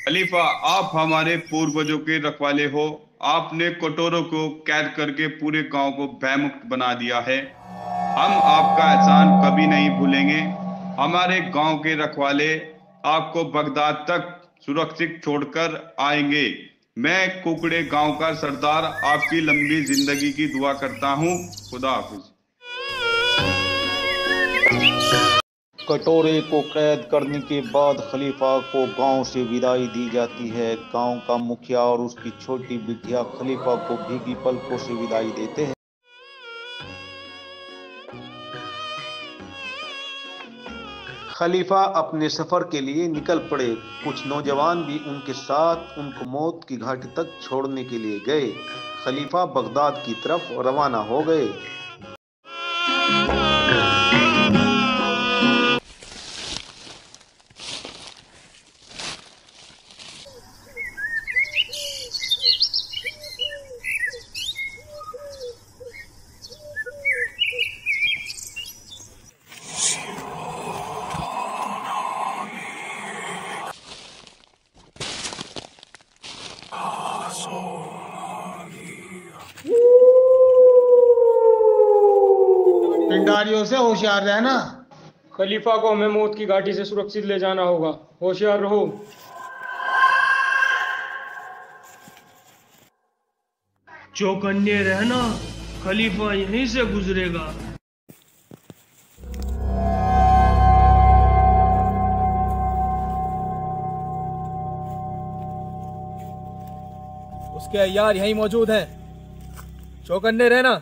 खलीफा, आप हमारे पूर्वजों के रखवाले हो। आपने कटोरों को कैद करके पूरे गांव को भयमुक्त बना दिया है। हम आपका एहसान कभी नहीं भूलेंगे। हमारे गांव के रखवाले आपको बगदाद तक सुरक्षित छोड़कर आएंगे। मैं कुकड़े गांव का सरदार आपकी लंबी जिंदगी की दुआ करता हूँ। खुदा हाफिज। कटोरे को कैद करने के बाद खलीफा को गांव से विदाई दी जाती है। गांव का मुखिया और उसकी छोटी बिटिया खलीफा को भीगी पलकों से विदाई देते हैं। खलीफा अपने सफर के लिए निकल पड़े। कुछ नौजवान भी उनके साथ उनको मौत की घाटी तक छोड़ने के लिए गए। खलीफा बगदाद की तरफ रवाना हो गए। पिंडारियों से होशियार रहना। खलीफा को हमें मौत की घाटी से सुरक्षित ले जाना होगा। होशियार रहो। चौकन्ने रहना, खलीफा यहीं से गुजरेगा। उसके अय्यार यहीं मौजूद हैं। चौकन्ने रहना।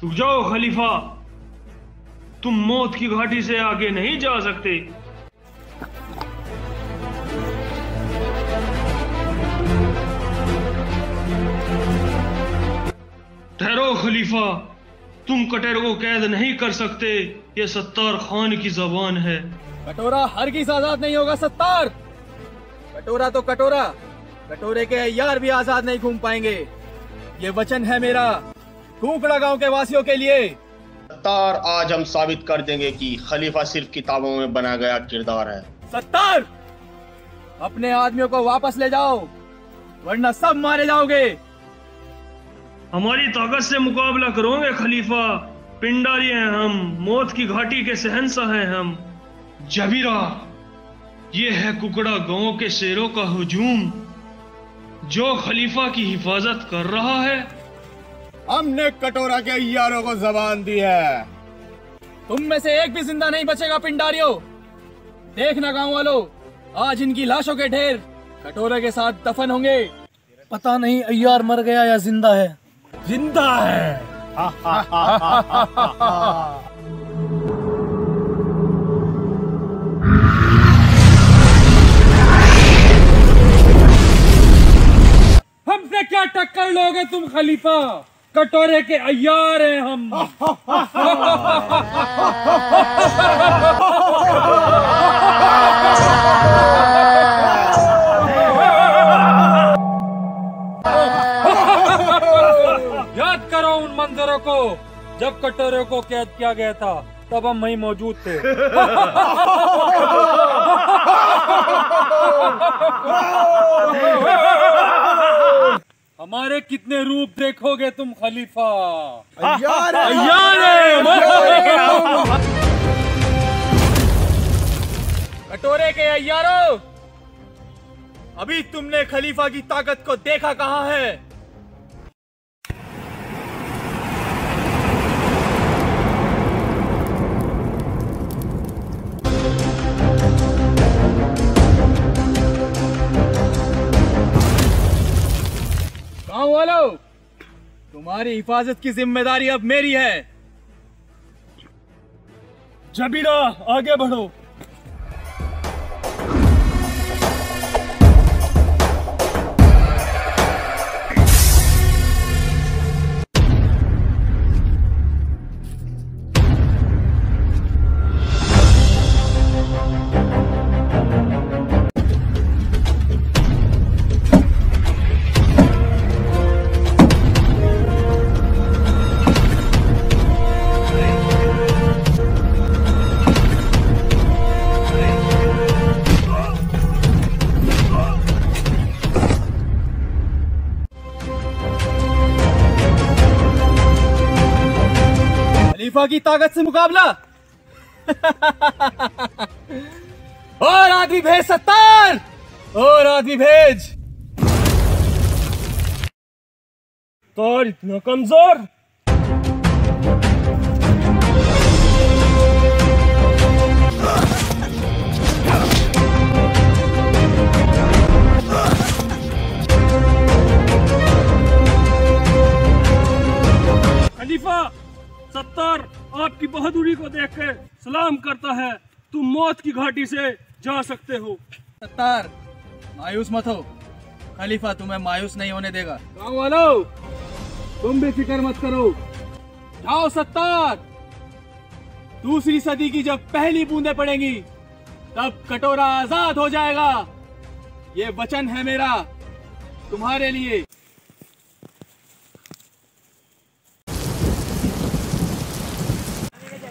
रुक जाओ खलीफा, तुम मौत की घाटी से आगे नहीं जा सकते। ठहरो खलीफा, तुम कटेर को कैद नहीं कर सकते। ये सत्तार खान की जबान है। कटोरा हरगिज़ आजाद नहीं होगा सत्तार। कटोरा तो कटोरा, कटोरे के अय्यार भी आजाद नहीं घूम पाएंगे। ये वचन है मेरा कुकड़ा गांव के वासियों के लिए। सत्तार, आज हम साबित कर देंगे कि खलीफा सिर्फ किताबों में बना गया किरदार है। सत्तार, अपने आदमियों को वापस ले जाओ, वरना सब मारे जाओगे। हमारी ताकत से मुकाबला करोगे खलीफा। पिंडारी हैं हम, मौत की घाटी के शहंशाह हैं हम। जबीरा, ये है कुकड़ा गांव के शेरों का हुजूम जो खलीफा की हिफाजत कर रहा है। हमने कटोरा के अय्यारों को जबान दी है। तुम में से एक भी जिंदा नहीं बचेगा पिंडारियों। देखना गांव वालों, आज इनकी लाशों के ढेर कटोरे के साथ दफन होंगे। पता नहीं अय्यार मर गया या जिंदा है। जिंदा है। हमसे क्या टक्कर लोगे तुम खलीफा? कटोरे के अय्यार हैं हम। याद करो उन मंजरों को जब कटोरे को कैद किया गया था, तब हम वहीं मौजूद थे। हमारे कितने रूप देखोगे तुम खलीफा? अय्यार कटोरे के अय्यारों, अभी तुमने खलीफा की ताकत को देखा कहाँ है? गांव वालों, तुम्हारी हिफाजत की जिम्मेदारी अब मेरी है। जबीरा, आगे बढ़ो। खलीफा की ताकत से मुकाबला। और आदमी भेज सत्तार, और आदमी भेज। और इतना कमजोर? खलीफा, सत्तार आपकी बहादुरी को देखकर सलाम करता है। तुम मौत की घाटी से जा सकते हो। सत्तार, मायूस मत हो, खलीफा तुम्हें मायूस नहीं होने देगा। गाँव वालों, तुम भी फिक्र मत करो। जाओ सत्तार, दूसरी सदी की जब पहली बूंदें पड़ेंगी तब कटोरा आजाद हो जाएगा। ये वचन है मेरा तुम्हारे लिए।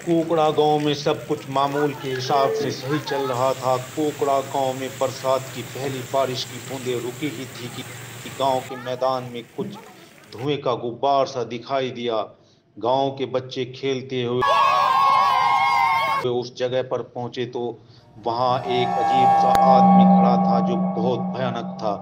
कोकड़ा गांव में सब कुछ मामूल के हिसाब से सही चल रहा था। कोकड़ा गांव में बरसात की पहली बारिश की बूंदें रुकी ही थी कि गांव के मैदान में कुछ धुएं का गुब्बार सा दिखाई दिया। गांव के बच्चे खेलते हुए उस जगह पर पहुंचे तो वहां एक अजीब सा आदमी खड़ा था जो बहुत भयानक था।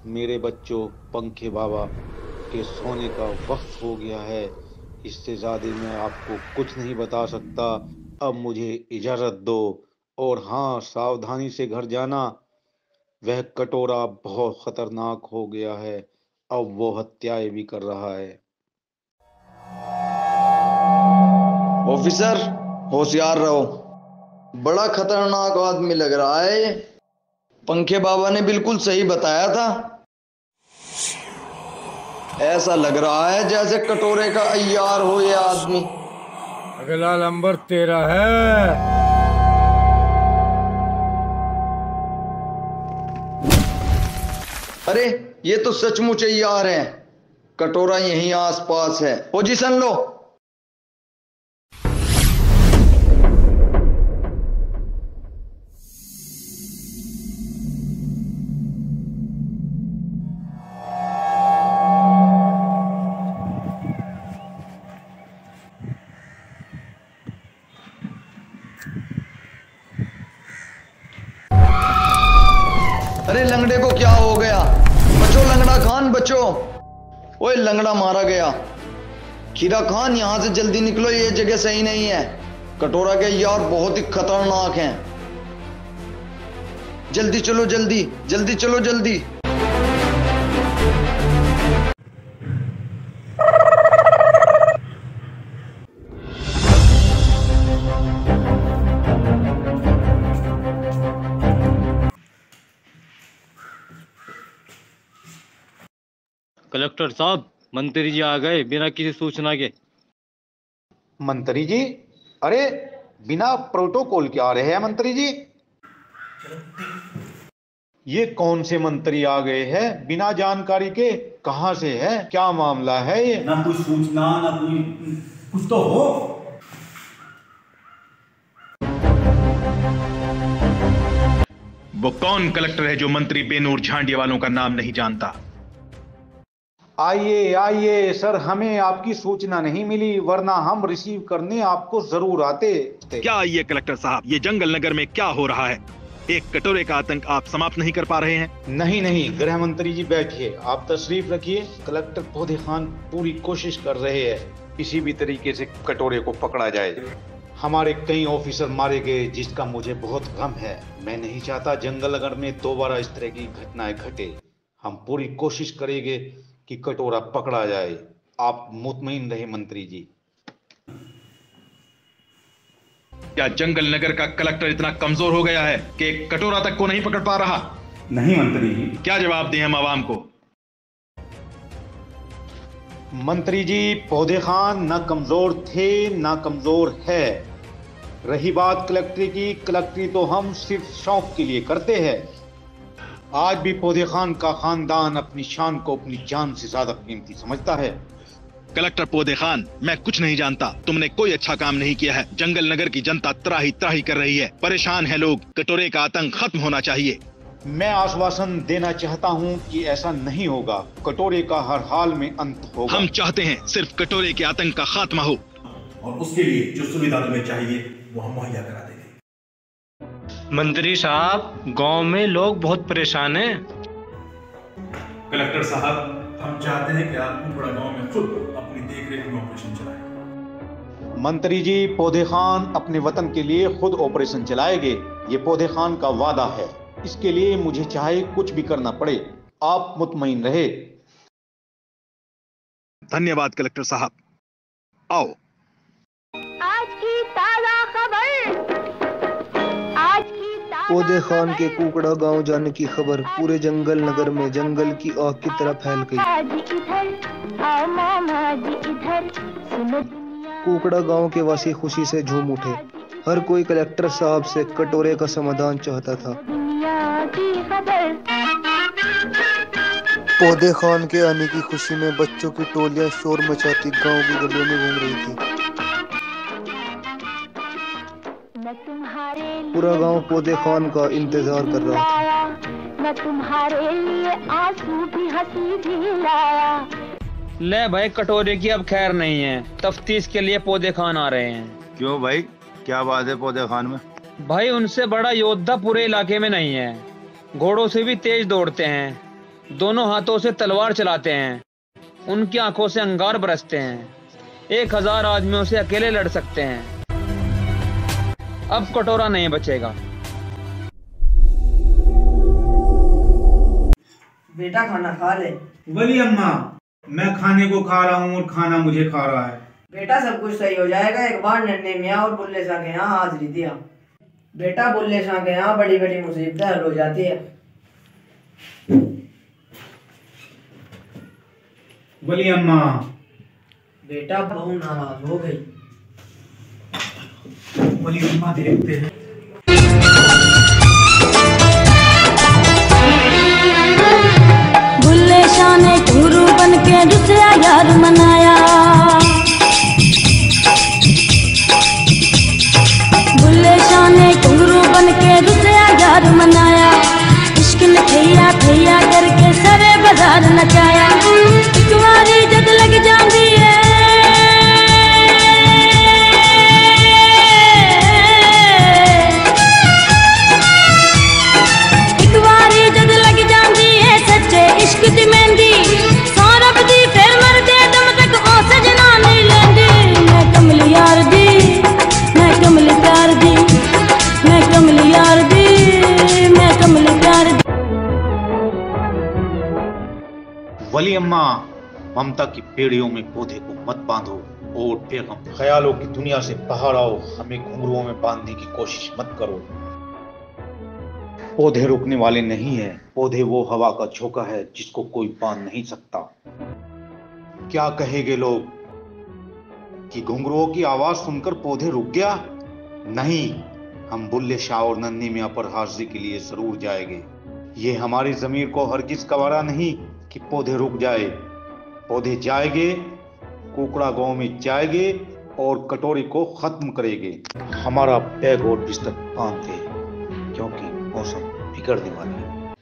मेरे बच्चों, पंखे बाबा के सोने का वक्त हो गया है। इससे ज़्यादा मैं आपको कुछ नहीं बता सकता। अब मुझे इजाज़त दो। और हाँ, सावधानी से घर जाना। वह कटोरा बहुत खतरनाक हो गया है। अब वो हत्याएं भी कर रहा है। ऑफिसर, होशियार रहो। बड़ा खतरनाक आदमी लग रहा है ये। पंखे बाबा ने बिल्कुल सही बताया था। ऐसा लग रहा है जैसे कटोरे का अय्यार हो ये आदमी। अगला नंबर तेरा है। अरे ये तो सचमुच अय्यार है। कटोरा यहीं आसपास है। पोजीशन लो। अरे लंगड़े को क्या हो गया? बचो लंगड़ा खान, बचो। ओए लंगड़ा मारा गया। खीरा खान, यहां से जल्दी निकलो, ये जगह सही नहीं है। कटोरा के यार बहुत ही खतरनाक हैं। जल्दी चलो, जल्दी जल्दी चलो, जल्दी। कलेक्टर साहब, मंत्री जी आ गए बिना किसी सूचना के। मंत्री जी? अरे बिना प्रोटोकॉल के आ रहे हैं मंत्री जी? ये कौन से मंत्री आ गए हैं बिना जानकारी के? कहां से है? क्या मामला है ये? ना कोई सूचना, ना कोई कुछ तो हो। वो कौन कलेक्टर है जो मंत्री बेनूर झांडिया वालों का नाम नहीं जानता? आइए आइए सर, हमें आपकी सूचना नहीं मिली, वरना हम रिसीव करने आपको जरूर आते। क्या ये कलेक्टर साहब, ये जंगल नगर में क्या हो रहा है? एक कटोरे का आतंक आप समाप्त नहीं कर पा रहे हैं? नहीं नहीं, गृह मंत्री जी बैठिए, आप तशरीफ रखिए। कलेक्टर पौधे खान पूरी कोशिश कर रहे हैं किसी भी तरीके से कटोरे को पकड़ा जाए। हमारे कई ऑफिसर मारे गए जिसका मुझे बहुत गम है। मैं नहीं चाहता जंगल नगर में दोबारा इस तरह की घटनाएं घटे। हम पूरी कोशिश करेंगे कि कटोरा पकड़ा जाए। आप मुतमईन रहे मंत्री जी। क्या जंगल नगर का कलेक्टर इतना कमजोर हो गया है कि कटोरा तक को नहीं पकड़ पा रहा? नहीं मंत्री जी। क्या जवाब दें हम आवाम को? मंत्री जी, पौधे खान न कमजोर थे न कमजोर है। रही बात कलेक्टरी तो हम सिर्फ शौक के लिए करते हैं। आज भी पौधे खान का खानदान अपनी शान को अपनी जान से ज्यादा कीमती समझता है। कलेक्टर पौधे खान, मैं कुछ नहीं जानता। तुमने कोई अच्छा काम नहीं किया है। जंगल नगर की जनता त्राही त्राही कर रही है, परेशान है लोग। कटोरे का आतंक खत्म होना चाहिए। मैं आश्वासन देना चाहता हूं कि ऐसा नहीं होगा। कटोरे का हर हाल में अंत होगा। हम चाहते हैं सिर्फ कटोरे के आतंक का खात्मा हो, और उसके लिए जो सुविधा तुम्हें चाहिए वो हम मुहैया करा देंगे। मंत्री साहब, गांव में लोग बहुत परेशान हैं। कलेक्टर साहब, हम चाहते हैं कि आप कुकड़ा गांव में खुद अपनी देखरेख में ऑपरेशन चलाएं। मंत्री जी, पौधे खान अपने वतन के लिए खुद ऑपरेशन चलाएंगे। ये पौधे खान का वादा है। इसके लिए मुझे चाहे कुछ भी करना पड़े, आप मुतमईन रहे। धन्यवाद कलेक्टर साहब। आओ। आज की ताजा खबर। पौधे खान के कुकड़ा गांव जाने की खबर पूरे जंगल नगर में जंगल की आग की तरह फैल गई। कुकड़ा गांव के वासी खुशी से झूम उठे। हर कोई कलेक्टर साहब से कटोरे का समाधान चाहता था। पौधे खान के आने की खुशी में बच्चों की टोलियां शोर मचाती गांव की गलियों में घूम रही थी। पूरा गांव पौधे खान का इंतजार कर रहा था। मैं तुम्हारे लिए आंसू भी हंसी भी लाया। ले भाई, कटोरे की अब खैर नहीं है। तफ्तीश के लिए पौधे खान आ रहे हैं। क्यों भाई, क्या बात है पौधे खान में? भाई, उनसे बड़ा योद्धा पूरे इलाके में नहीं है। घोड़ों से भी तेज दौड़ते हैं, दोनों हाथों से तलवार चलाते हैं, उनकी आंखों से अंगार बरसते हैं, 1000 आदमियों से अकेले लड़ सकते हैं। अब कटोरा नहीं बचेगा। बेटा खाना खा ले। बोली अम्मा, मैं खाने को खा रहा हूँ और खाना मुझे खा रहा है। बेटा सब कुछ सही हो जाएगा। एक बार नन्हे मियाँ और बुल्ले शाह के यहाँ हाजिरी दिया। बेटा बुल्ले शाह के यहाँ बड़ी बड़ी मुसीबतें हल हो जाती है। बोली अम्मा। बेटा बहू नाराज हो गई। बोली अम्मा, देखते हैं। बुल्ले शाह ने गुरु बन के दूसरा यार मनाया। बुल्ले शाह ने गुरु बन के दूसरा यार मनाया। इश्क ने भैया भैया करके सारे बाजार नचाया। एक बारी जद लग जाती है, एक बारी जद लग जाती है सच्चे इश्क दी मेहंदी। सौरभ दी फिर मर दे दम तक ओ सजना नहीं लेंदी। मैं कमली यार दी, मैं कमली प्यार दी, मैं कमली यार दी, मैं कमली प्यार दी। वली अम्मा, ममता की पेड़ियों में पौधे को मत बांधो और बेगम ख्यालों की दुनिया से बाहर आओ। हमें घुंघरुओं में बांधने की कोशिश मत करो। पौधे रुकने वाले नहीं है। पौधे वो हवा का झोंका है जिसको कोई बांध नहीं सकता। क्या कहेंगे लोग कि घुंघरुओं की आवाज सुनकर पौधे रुक गया? नहीं, हम बुल्ले शाह और नन्ही मियां पर हाजिरी के लिए जरूर जाएंगे। ये हमारी जमीर को हरगिज गवारा नहीं कि पौधे रुक जाए। पौधे जाएंगे, कुकड़ा गांव में जाएंगे और कटोरे को खत्म करेंगे। हमारा बैग और बिस्तर बांध दे, क्योंकि मौसम बिगड़ने वाला है।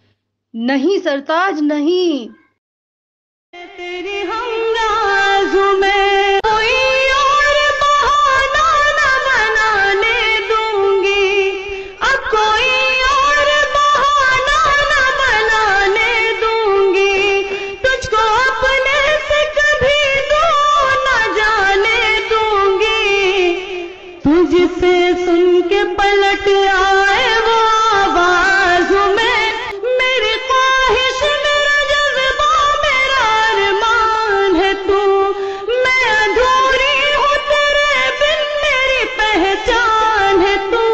नहीं सरताज, नहीं। तेरी हमराज़ों में कोई और बहाना न बनाने दूंगी। अब कोई और बहाना न बनाने दूंगी। तुझको अपने से कभी दूर न जाने दूंगी। तुझसे सुन के पलट आए वो आवाज़ों में, मेरी ख्वाहिश मेरा जज्बा मेरा अरमान है तू। मैं अधूरी हूँ तेरे बिन, मेरी पहचान है तू।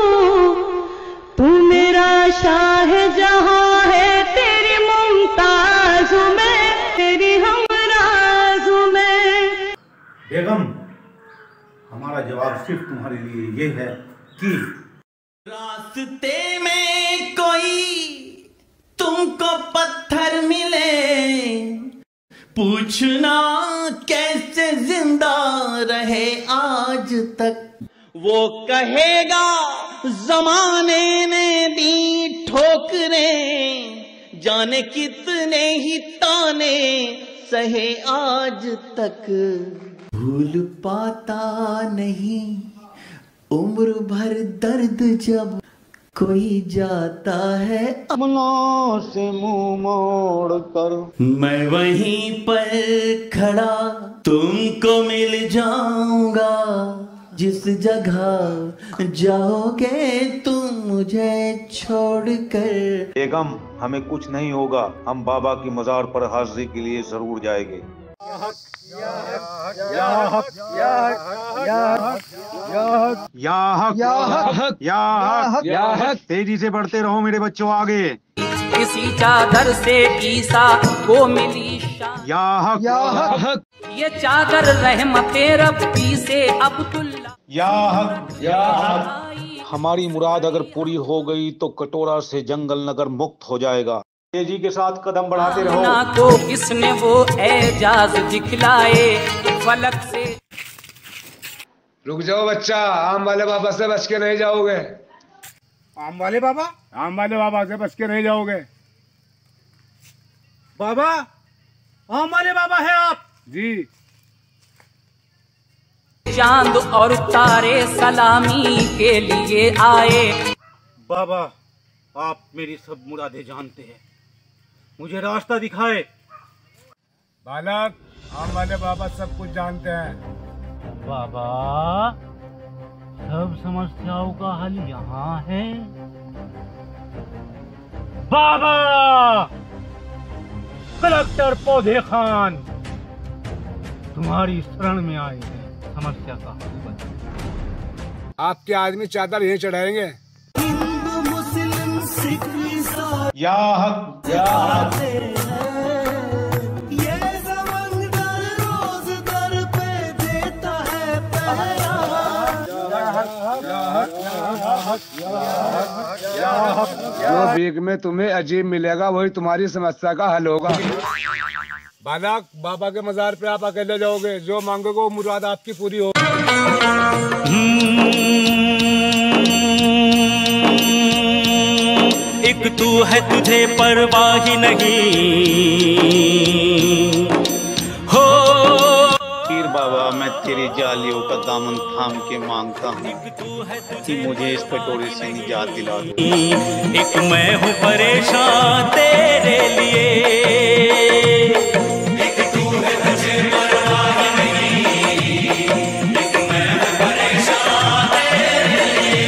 तू मेरा शाहजहां है तेरी मुमताज़ों में, तेरी हमराज़ों में। बेगम, हमारा जवाब सिर्फ तुम्हारे लिए ये है की। रास्ते में कोई तुमको पत्थर मिले, पूछना कैसे जिंदा रहे आज तक। वो कहेगा जमाने ने दी ठोकरें, जाने कितने ही ताने सहे आज तक। भूल पाता नहीं उम्र भर दर्द जब कोई जाता है अपनों से मुंह मोड़ कर। मैं वहीं पर खड़ा तुमको मिल जाऊंगा, जिस जगह जाओगे तुम मुझे छोड़कर। बेगम, हमें कुछ नहीं होगा, हम बाबा की मजार पर हाजिरी के लिए जरूर जाएंगे। या हक, तेजी से बढ़ते रहो मेरे बच्चों आगे। इसी चादर से ईसा को मिली या हक, ये चादर रहमते रब्बी से अब्दुल्ला। या हक, हमारी मुराद अगर पूरी हो गई तो कटोरा से जंगल नगर मुक्त हो जाएगा। तेजी के साथ कदम बढ़ाते रहो। ना को किसने वो एजाज दिखलाए फलक से। रुक जाओ बच्चा, आम वाले बाबा से बच के नहीं जाओगे। आम वाले बाबा? आम वाले बाबा से बच के नहीं जाओगे। बाबा, आम वाले बाबा है आप? जी। चांद और तारे सलामी के लिए आए। बाबा, आप मेरी सब मुरादें जानते हैं, मुझे रास्ता दिखाए। बालक, आम वाले बाबा सब कुछ जानते हैं। बाबा, सब समस्याओं का हल यहाँ है। बाबा, कलेक्टर पौधे खान तुम्हारी शरण में आए हैं, समस्या का हल बताओ। आपके आदमी चादर यहीं चढ़ाएंगे। या हक, या हक। ये समंदर रोज दर पे देता है पहरा। जो भीख में तुम्हें अजीब मिलेगा वही तुम्हारी समस्या का हल होगा। बालक, बाबा के मजार पे आप अकेले जाओगे, जो मांगोगे वो मुराद आपकी पूरी होगी। एक तू है तुझे परवाह ही नहीं हो। पीर बाबा, मैं तेरी जालियों का दामन थाम के मांगता हूँ कि मुझे इस कटोरे से निजात दिला दो। एक मैं हूँ परेशान तेरे लिए। एक तू है तुझे परवाह ही नहीं, एक मैं हूँ परेशान तेरे लिए।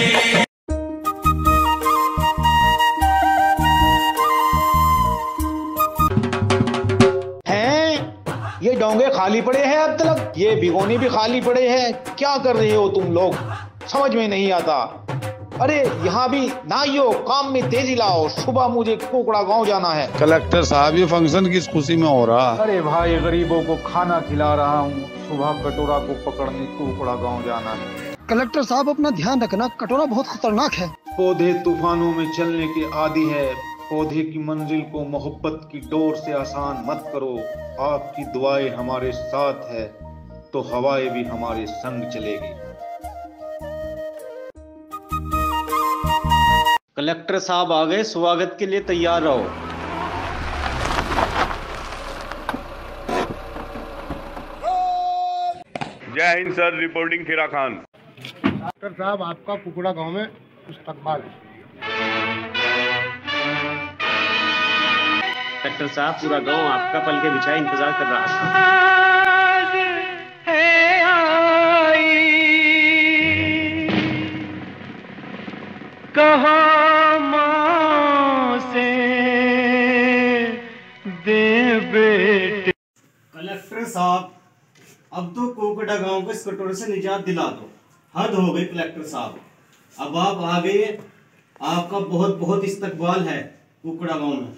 ये डोंगे खाली पड़े हैं अब तक, ये भिगोने भी खाली पड़े हैं। क्या कर रहे हो तुम लोग, समझ में नहीं आता। अरे यहाँ भी नाइयो, काम में तेजी लाओ, सुबह मुझे कुकड़ा गांव जाना है। कलेक्टर साहब, ये फंक्शन किस खुशी में हो रहा? अरे भाई, गरीबों को खाना खिला रहा हूँ, सुबह कटोरा को पकड़ने कुकड़ा गांव जाना है। कलेक्टर साहब, अपना ध्यान रखना, कटोरा बहुत खतरनाक है। पौधे तूफानों में चलने के आदी है। पौधे की मंजिल को मोहब्बत की डोर से आसान मत करो। आपकी दुआएं हमारे साथ है तो हवाएं भी हमारे संग चलेगी। कलेक्टर साहब आ गए, स्वागत के लिए तैयार रहो। जय हिंद सर, रिपोर्टिंग खीरा खान। डॉक्टर साहब, आपका कुकड़ा गांव में इस्तकबाल। डॉक्टर साहब, पूरा गांव आपका पल के बिछाए इंतजार कर रहा था। कहाँ माँ से दे बेटे। कलेक्टर साहब, अब तो कोकड़ा गांव को इस कटोरे से निजात दिला दो। हद हो गई कलेक्टर साहब, अब आप आ गए, आपका बहुत बहुत इस्तकबाल है कुकड़ा गांव में।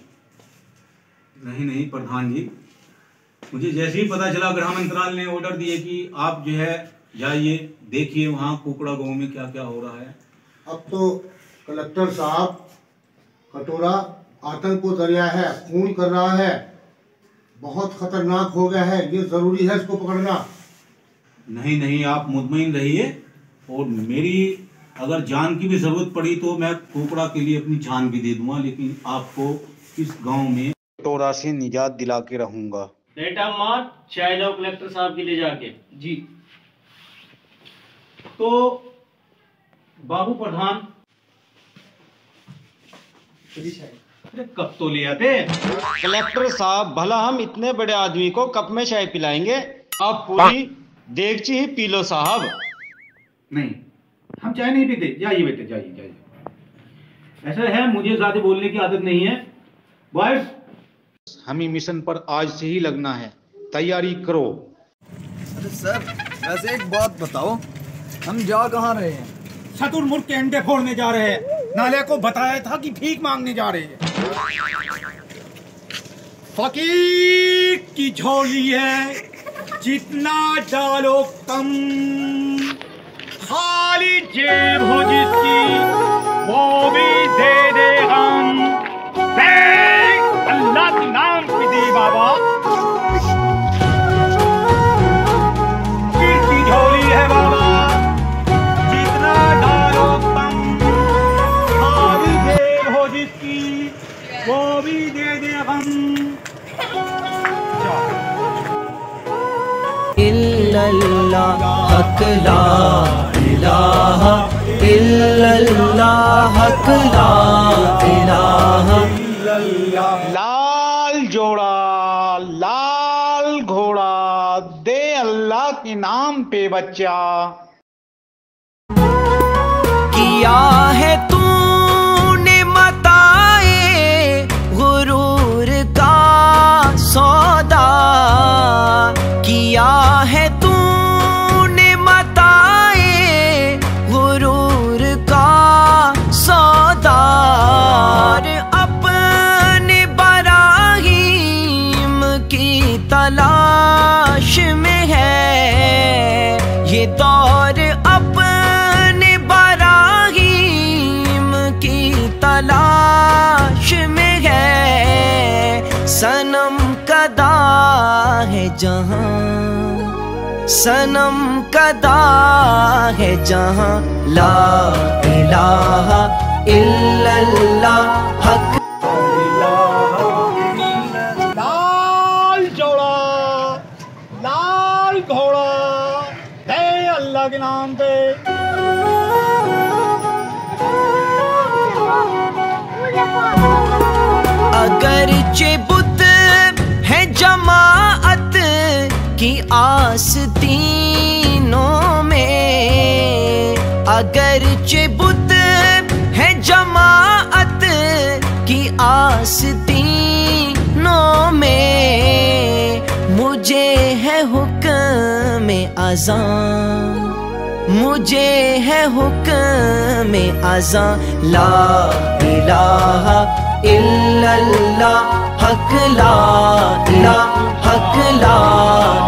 नहीं प्रधान जी, मुझे जैसे ही पता चला गृह मंत्रालय ने ऑर्डर दिए कि आप जो है जाइए, देखिए वहाँ कुकड़ा गांव में क्या क्या हो रहा है, अब तो कलेक्टर साहब, कटोरा आतंक को दरिया है, खून कर रहा है, बहुत खतरनाक हो गया है, ये जरूरी है इसको पकड़ना। नहीं नहीं, आप मुतमईन रहिए, और मेरी अगर जान की भी जरूरत पड़ी तो मैं कोकड़ा के लिए अपनी जान भी दे दूंगा, लेकिन आपको इस गांव में कटोरा से निजात दिला के रहूंगा। बेटा मार चाय लो कलेक्टर साहब के लिए जाके। जी। तो बाबू प्रधान, अरे कब तो ले आते। कलेक्टर साहब, भला हम इतने बड़े आदमी को कप में चाय पिलाएंगे? आप पूरी देगची ही पी लो साहब। नहीं, हम चाय नहीं पीते। जाइए बेटे, जाइए जाइए। ऐसा है, मुझे ज्यादा बोलने की आदत नहीं है। बॉयज, हमें मिशन पर आज से ही लगना है, तैयारी करो। अरे सर, वैसे एक बात बताओ, हम जा कहाँ रहे हैं? शतुरमुर्ग के अंडे फोड़ने जा रहे हैं। नाले को बताया था कि भीख मांगने जा रहे हैं। फकीर की झोली है, जितना डालो कम, खाली जेब हो जिसकी वो भी दे दे हम। अल्लाह के नाम पे दे बाबा। फकीर की झोली है बाबा, जितना डालो कम, खाली जेब हो जिसकी वो भी दे दे हम। इल्लल्लाह हक ला इलाहा इल्लल्लाह हक ला इलाहा। लाल जोड़ा, लाल घोड़ा, दे अल्लाह के नाम पे बच्चा। किया है तूने मताए गुरूर का सौदा, किया है तूने मताए गुरूर का सौदा। अपने बराहीम की तलाश में है ये दौर, अपने बराहीम की तलाश में है। सनम कदा है जहां, सनम कदा है जहां, ला इलाहा इल्लल्लाह हक। लाल जोड़ा, लाल घोड़ा, है अल्लाह के नाम पे। अगरचे बुत है जमाअत की आस्तीनों में, अगरचे बुत है जमाअत की आस्तीनों में, मुझे है हुक्म अज़ां, मुझे है हुक्म अज़ां, ला इलाहा इल्लल्लाह हक ला इलाहा हक ला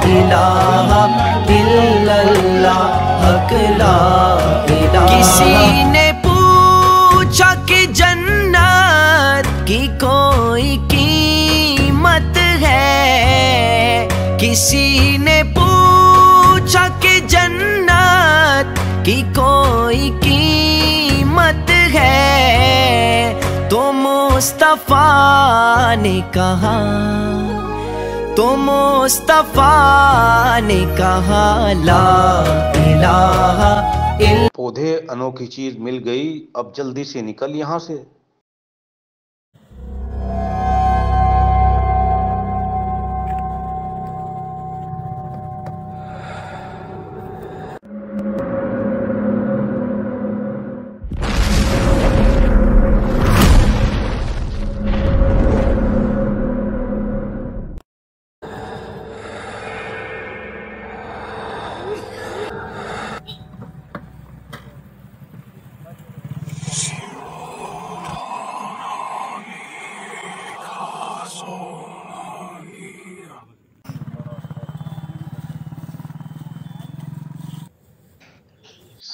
इलाहा इल्लल्लाह हक ला इलाहा। किसी ने पूछा कि जन्नत की कोई कीमत है, किसी ने पूछा कि जन्नत की कोई कीमत है, तो मुस्तफा ने कहा, तो मुस्तफा ने कहा, ला इलाहा इल्लल्लाह। पौधे अनोखी चीज मिल गई, अब जल्दी से निकल यहाँ से।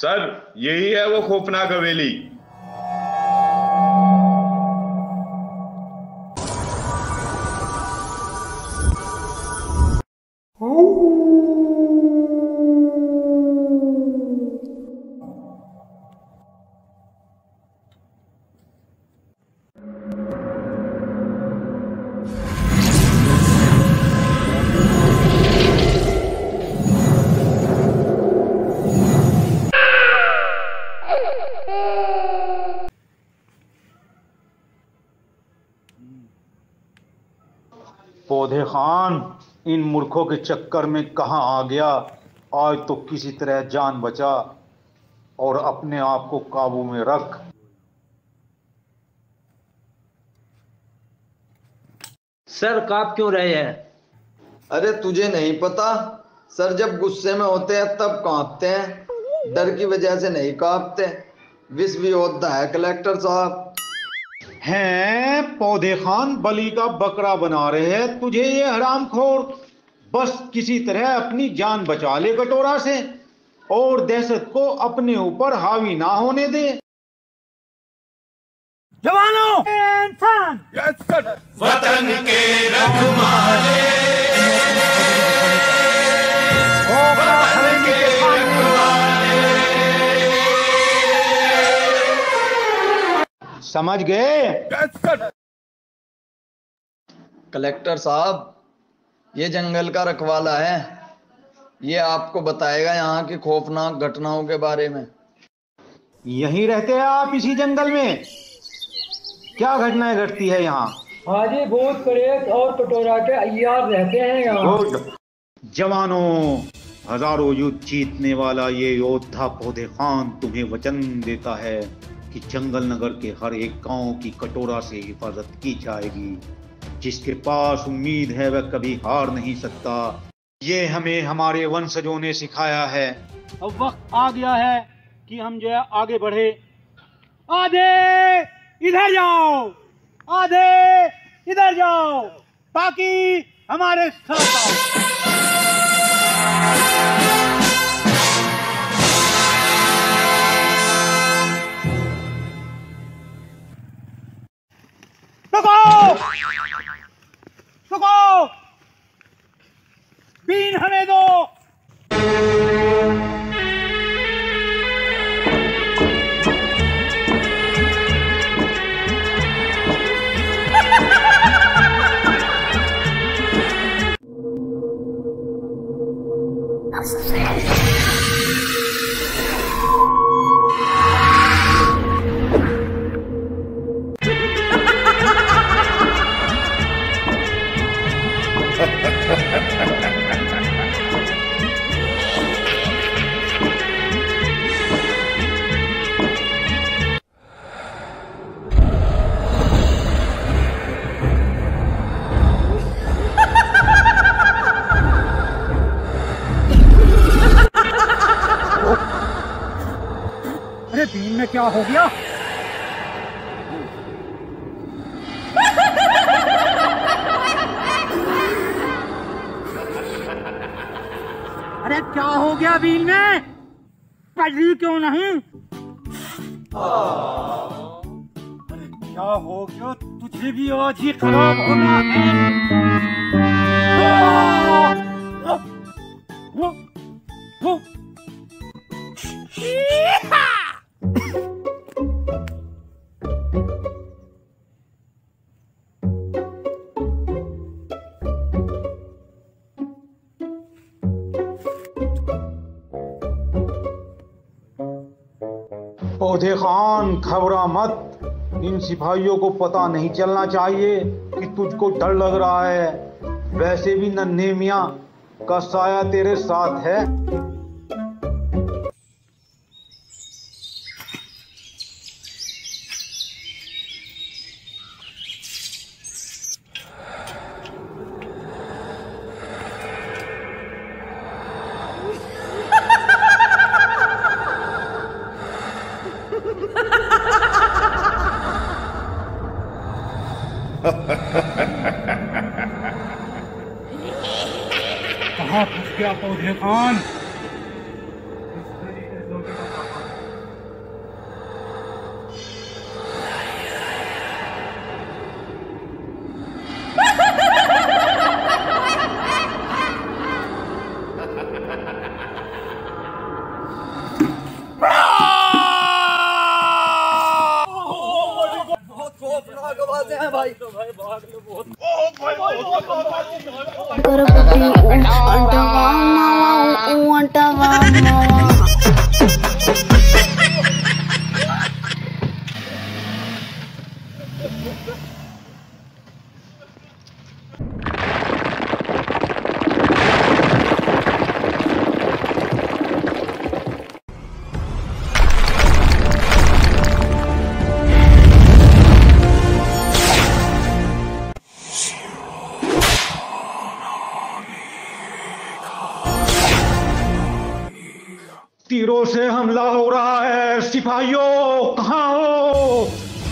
सर, यही है वो खौफनाक हवेली। पौधे खान, इन मूर्खों के चक्कर में कहाँ आ गया। आज तो किसी तरह जान बचा और अपने आप को काबू में रख। सर, कांप क्यों रहे हैं? अरे तुझे नहीं पता, सर जब गुस्से में होते हैं तब कांपते हैं, डर की वजह से नहीं कांपते। विश्व योद्धा है कलेक्टर साहब। हैं पौधे खान, बलि का बकरा बना रहे हैं तुझे ये हरामखोर। बस किसी तरह अपनी जान बचा ले कटोरा से और दहशत को अपने ऊपर हावी ना होने दे। जवानों, इंसान वतन के रखवाले, वतन के रखवाले। समझ गए? कलेक्टर साहब, ये जंगल का रखवाला है, ये आपको बताएगा यहाँ की खौफनाक घटनाओं के बारे में। यहीं रहते हैं आप इसी जंगल में? क्या घटनाएं घटती है यहाँ? हाजी, भूत प्रेत और कटोरा के अय्यार रहते हैं यहाँ। जवानों, हजारों युद्ध जीतने वाला ये योद्धा पौधे खान तुम्हें वचन देता है कि जंगल नगर के हर एक गांव की कटोरा से हिफाजत की जाएगी। जिसके पास उम्मीद है वह कभी हार नहीं सकता। ये हमें हमारे वंशजों ने सिखाया है। अब वक्त आ गया है कि हम जो है आगे बढ़े। आधे इधर जाओ, आधे इधर जाओ, बाकी हमारे साथ आओ। रुको, बीन हमें दो। अरे बीन में क्या हो गया? अरे क्या हो गया बीन में? पढ़ी क्यों नहीं? अरे क्या हो गया? तुझे भी आज ही खराब होना पौधे खान, घबरा मत। इन सिपाहियों को पता नहीं चलना चाहिए कि तुझको डर लग रहा है। वैसे भी नन्हे मियां का साया तेरे साथ है। कहाँ फंस गया पौधे खान? तीरों से हमला हो रहा है, सिपाहियों कहाँ हो?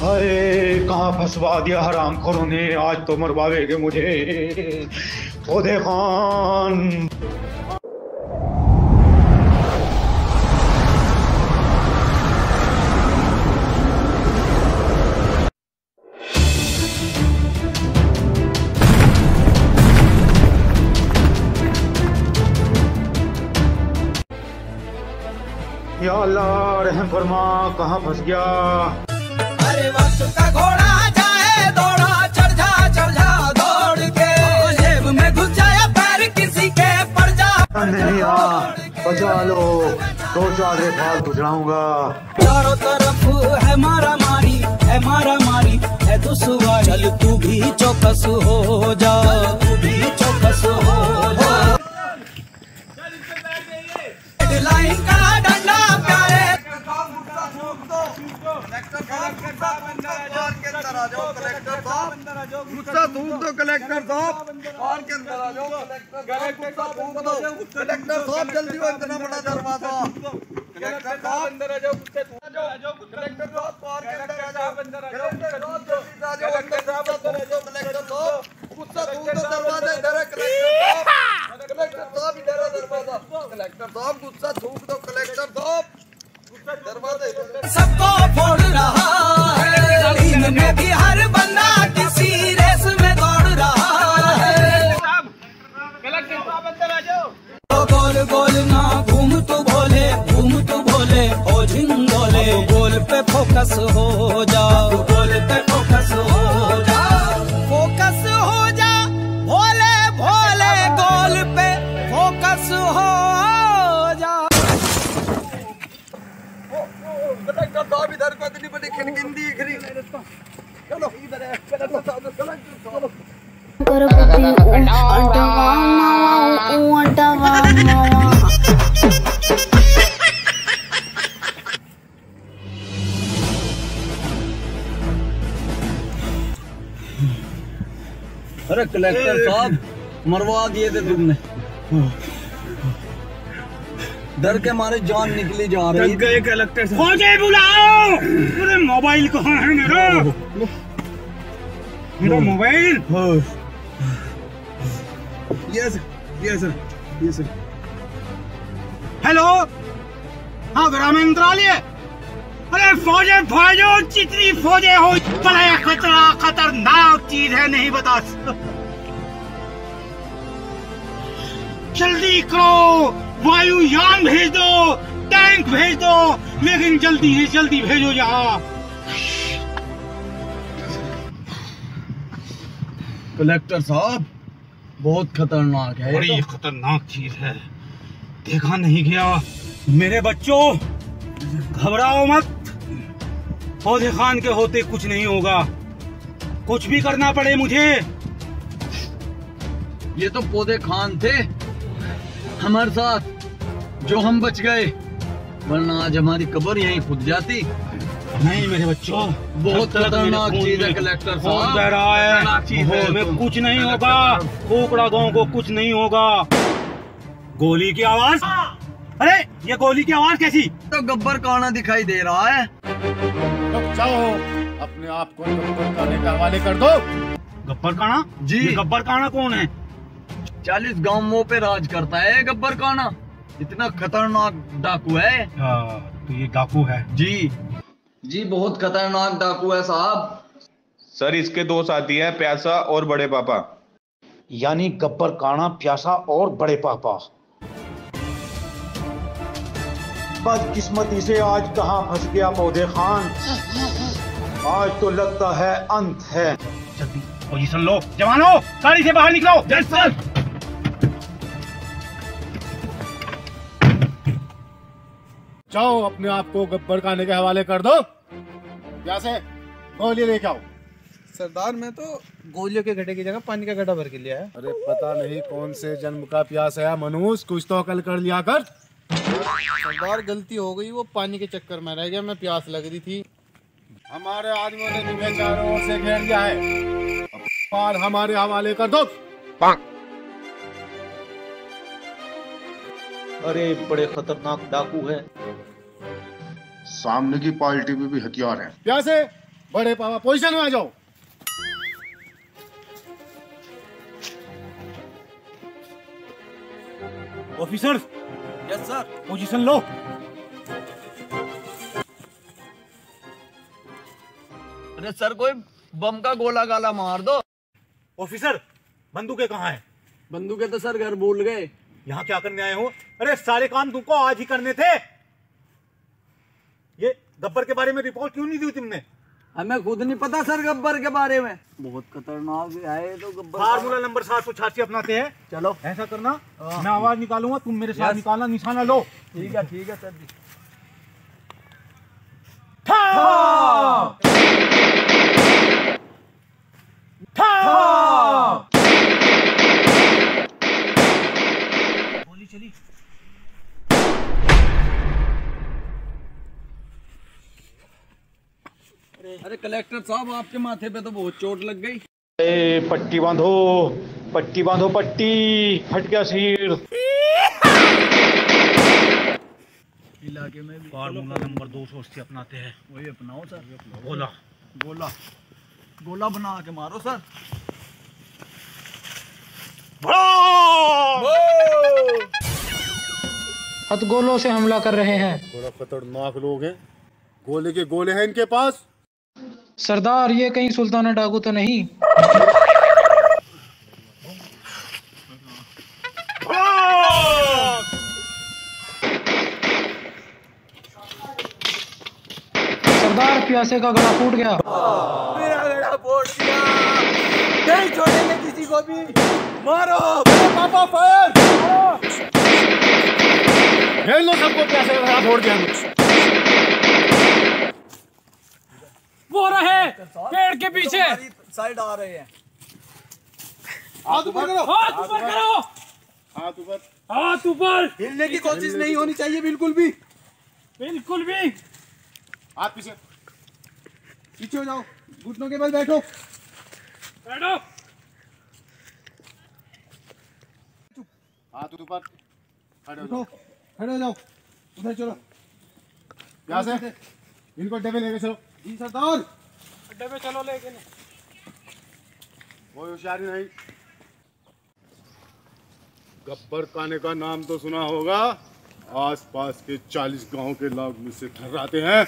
अरे कहाँ फंसवा दिया हरामखोरों ने, आज तो मरवावेगे मुझे। पौधे खान या अल्लाह रहम फरमा, कहाँ फंस गया? अरे वक्त का घोड़ा जाए दौड़ा, चढ़ जा दौड़ के, जेब में घुस जाए पैर किसी के पड़ जा। नहीं बचा लो, 2-4 फाल गुजराऊंगा। चारों तरफ है मारा मारी, है दुश्वार, चल तू भी चौकस हो जा, तू भी चौकस हो जा। लाइन का डंडा प्यारे, गुस्सा थूक दो कलेक्टर साहब, और के अंदर आ जाओ। गुस्सा थूक दो कलेक्टर साहब, जल्दी हो, इतना बड़ा दरवाजा। कलेक्टर साहब अंदर आ जाओ, गुस्से थूक दो कलेक्टर साहब, और के अंदर आ जाओ। कलेक्टर साहब जल्दी आ जाओ, कलेक्टर साहब गुस्सा थूक दो, दरवाजा इधर है। कलेक्टर साहब इधर है दरवाजा। कलेक्टर साहब गुस्सा थूक दो, कलेक्टर साहब दरवाजा इधर। सबको फोड़ रहा है, इनमें भी हर बंदा किसी रेस में दौड़ रहा है। कलेक्टर साहब अंदर आ जाओ। गोल गोल ना घूम तू भोले, ओ झिंगोले, गोल पे फोकस हो जा, गोल पे फोकस हो जा, फोकस हो जा, भोले भोले गोल पे फोकस हो जा। कलेक्टर साहब इधर को, इतनी बड़ी खिड़की दिख रही। चलो इधर है कलेक्टर साहब, चलो। अरे कलेक्टर साहब मरवा दिए थे तुमने, डर के मारे जान निकली जा रही। गए कलेक्टर साहब, फौजी बुलाओ। अरे मोबाइल कहाँ है मेरा मोबाइल? ये सर। हेलो, हाँ ग्रामीण मंत्रालय। अरे फौजो जितनी फौजे हो, बड़ा खतरनाक चीज है, नहीं बता। जल्दी करो, वायुयान भेज दो, टैंक भेज दो, लेकिन जल्दी भेजो यहाँ। कलेक्टर साहब बहुत खतरनाक है। बड़ी खतरनाक चीज है, देखा नहीं गया। मेरे बच्चों घबराओ मत, पौधे खान के होते कुछ नहीं होगा, कुछ भी करना पड़े मुझे। ये तो पौधे खान थे हमारे साथ, जो हम बच गए, वरना आज हमारी कब्र यहीं खुद जाती। नहीं मेरे बच्चों, बहुत खतरनाक चीज है कलेक्टर साहब, बह रहा है, में कुछ नहीं होगा, कोकड़ा गांव को कुछ नहीं होगा। गोली की आवाज, अरे ये गोली की आवाज कैसी? तो गब्बर काना दिखाई दे रहा है। जाओ अपने आप को गब्बर काने के हवाले कर दो। गब्बर काना? जी। गब्बर काना कौन है? 40 गांवों पे राज करता है गब्बर काना, इतना खतरनाक डाकू है। तो ये डाकू है? जी बहुत खतरनाक डाकू है साहब। सर इसके 2 साथी हैं, प्यासा और बड़े पापा। यानी गब्बर काना, प्यासा और बड़े पापा। बदकिस्मती से आज कहाँ फंस गया पौधे खान, आज तो लगता है अंत है। पोजीशन लो। जवानों, गाड़ी से बाहर निकलो। Yes sir. जाओ अपने आप को गब्बर खाने के हवाले कर दो। जैसे गोली लेके आओ। सरदार, मैं तो गोलियों के गड्ढे की जगह पानी का गड्ढा भर के लिया है। अरे पता नहीं कौन से जन्म का प्यास है मनुष्य, कुछ तो अकल कर लिया कर। सरदार, गलती हो गई, वो पानी के चक्कर में रह गया, मैं प्यास लग रही थी। हमारे आदमियों ने तुम्हें चारों ओर से घेर लिया है, अब हमारे हवाले कर दो। अरे बड़े खतरनाक डाकू है। सामने की पार्टी में भी हथियार है। प्यासे, बड़े पावा, पोजीशन में आ जाओ। ऑफिसर। Yes sir. पोजीशन लो। अरे सर, कोई बम का गोला गाला मार दो। ऑफिसर, बंदूकें कहाँ हैं? बंदूकें तो सर घर भूल गए। यहाँ क्या करने आए हो? अरे सारे काम तुमको आज ही करने थे। ये गब्बर के बारे में रिपोर्ट क्यों नहीं दी तुमने? हमें खुद नहीं पता सर गब्बर के बारे में। बहुत खतरनाक है तो गब्बर। फार्मूला नंबर 786 अपनाते हैं। चलो ऐसा करना, मैं आवाज निकालूंगा, तुम मेरे साथ निकालना, निशाना लो। ठीक है सर जी। गोली चली। अरे कलेक्टर साहब, आपके माथे पे तो बहुत चोट लग गई। पट्टी बांधो, पट्टी बांधो, पट्टी। फट गया सिर। इलाके में भी फार्मूला नंबर 280 अपनाते हैं। वही अपनाओ सर। गोला गोला गोला बना के मारो सर। हथगोलों से हमला कर रहे हैं। बड़ा खतरनाक लोग हैं, गोले के गोले हैं इनके पास। सरदार, ये कहीं सुल्ताना डाकू तो नहीं? सरदार, प्यासे का गला फूट गया। मेरा गला फूट गया। नहीं छोड़ेंगे किसी को भी। मारो पापा, फायर। घेर लो सबको, प्यासे का गला फोड़ दिया। वो रहे पेड़ के पीछे। साइड आ रहे हैं। हाथ ऊपर करो, हाथ ऊपर करो, हाथ ऊपर, हाथ ऊपर। हिलने की कोशिश नहीं होनी चाहिए बिल्कुल भी, बिल्कुल भी। हाथ पीछे, पीछे हो जाओ, घुटनों के बल बैठो, बैठो। हाथ ऊपर, खड़े हो जाओ, खड़े हो जाओ, उधर चलो। यहाँ से इनको अड्डे पे लेके चलो। जी सरदार। अड्डे पे चलो लेके। कोई होशियारी नहीं। गब्बर खाने का नाम तो सुना होगा, आसपास के 40 गांव के लोग मुझसे ठर्राते हैं।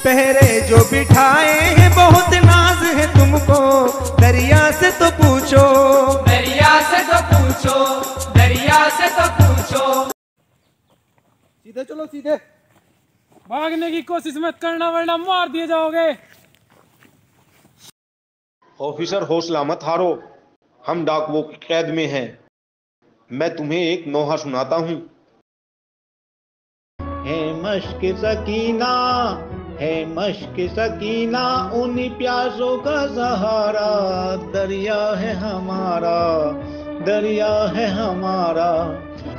पहरे जो बिठाए हैं बहुत नाज है तुमको, दरिया से तो पूछो, दरिया से तो पूछो, दरिया से तो पूछो। सीधे चलो, सीधे। भागने की कोशिश मत करना वरना मार दिए जाओगे। ऑफिसर, हौसला मत हारो, हम डाकुओं की कैद में हैं। मैं तुम्हें एक नोहा सुनाता हूँ। है मश्क सकीना, है मश्क सकीना, उन्हीं प्यासों का सहारा, दरिया है हमारा, दरिया है हमारा।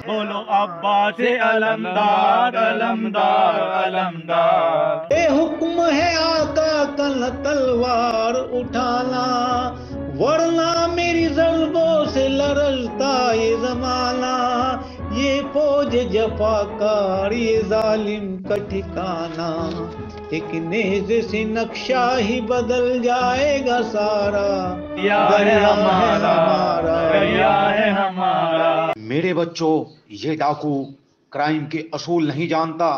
बोलो अब्बास अलमदार, अलमदार, अलमदार। ए हुक्म है आका कल तलवार उठाना, वरना मेरी ज़ल्बों से लरजता ये ज़माना। ये फौज जफाकार, ये जालिम का ठिकाना, एक नेज़े से नक्शा ही बदल जाएगा सारा। दरिया है हमारा, दरिया है हमारा। मेरे बच्चों, ये डाकू क्राइम के असूल नहीं जानता,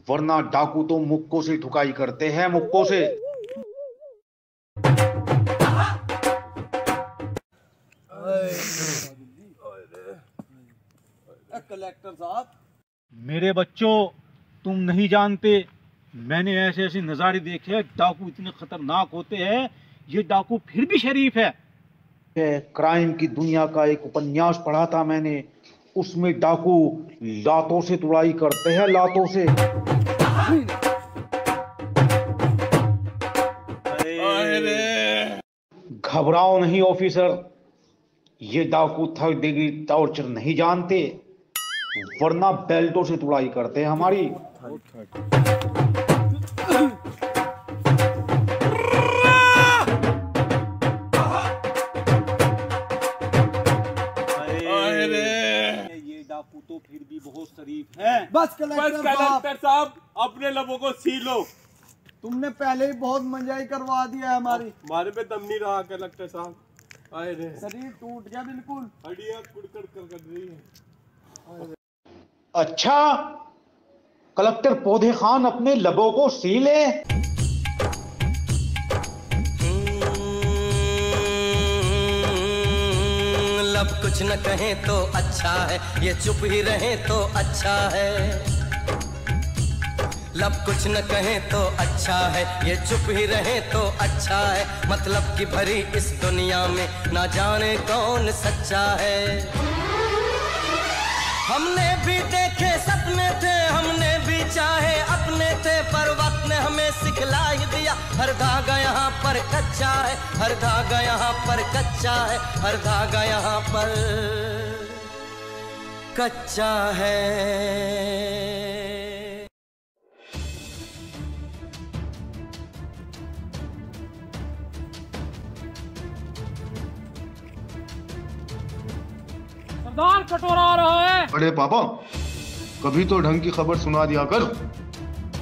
वरना डाकू तो मुक्कों से ठुकाई करते हैं, मुक्कों से। कलेक्टर साहब, मेरे बच्चों, तुम नहीं जानते, मैंने ऐसे ऐसे नज़ारे देखे हैं। डाकू इतने खतरनाक होते हैं, ये डाकू फिर भी शरीफ है। क्राइम की दुनिया का एक उपन्यास पढ़ा था मैंने, उसमें डाकू लातों से तुड़ाई करते हैं, लातों से। घबराओ नहीं ऑफिसर, ये डाकू थर्ड डिग्री टॉर्चर नहीं जानते, वरना बेल्टों से तुड़ाई करते हैं हमारी। ये डाकू तो फिर भी बहुत शरीफ है। बस कलेक्टर साहब, अपने लबों को सी लो। तुमने पहले ही बहुत मंजाई करवा दिया है हमारी। हमारे पे दम नहीं रहा कलेक्टर साहब। आए रे, शरीर टूट गया बिल्कुल, हड्डियां कुड़कड़ कर रही है। अच्छा, कलेक्टर पौधे खान अपने लबों को सी ले। लब कुछ न कहें तो अच्छा है, ये चुप ही रहे तो अच्छा है। लब कुछ न कहें तो अच्छा है, ये चुप ही रहे तो अच्छा है। मतलब की भरी इस दुनिया में ना जाने कौन सच्चा है। हमने भी देखे सपने थे, हमने भी चाहे अपने थे, पर वक्त ने हमें सिखला ही दिया हर धागा यहाँ पर कच्चा है, हर धागा यहाँ पर कच्चा है, हर धागा यहाँ पर कच्चा है। सरदार, कटोरा आ रहा है। अरे पापा, कभी तो ढंग की खबर सुना दिया कर।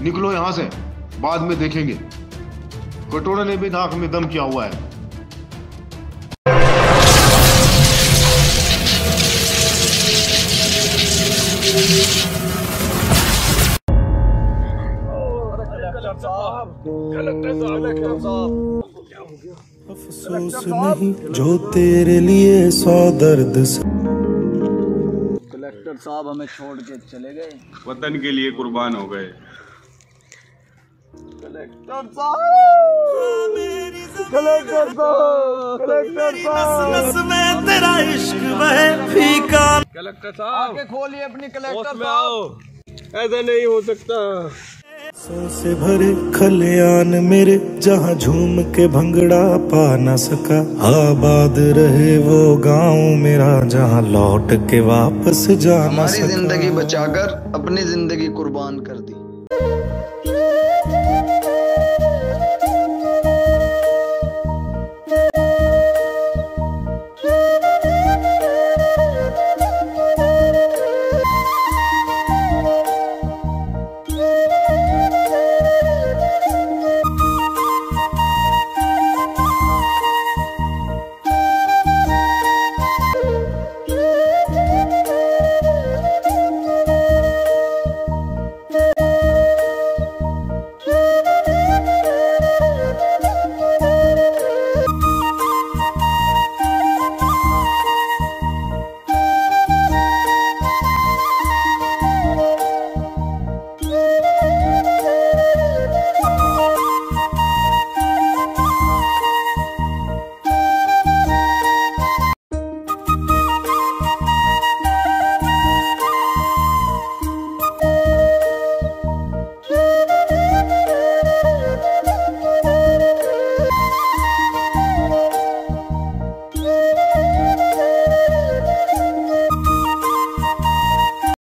निकलो यहाँ से, बाद में देखेंगे। कटोरा ने भी नाक में दम किया हुआ है। अफसोस नहीं जो तेरे लिए 100 दर्द से। कलेक्टर साहब हमें छोड़ के चले गए, वतन के लिए कुर्बान हो गए। कलेक्टर साहब, कलेक्टर साहब, कलेक्टर साहब, नस नस में तेरा इश्क बहे फीका। कलेक्टर साहब, आके खोलिए अपनी कलेक्टर में आओ, ऐसा नहीं हो सकता। सौ से भरे खलियान मेरे, जहाँ झूम के भंगड़ा पा न सका। आबाद रहे वो गांव मेरा, जहाँ लौट के वापस जा न सका। हमारी जिंदगी बचाकर अपनी जिंदगी कुर्बान कर दी।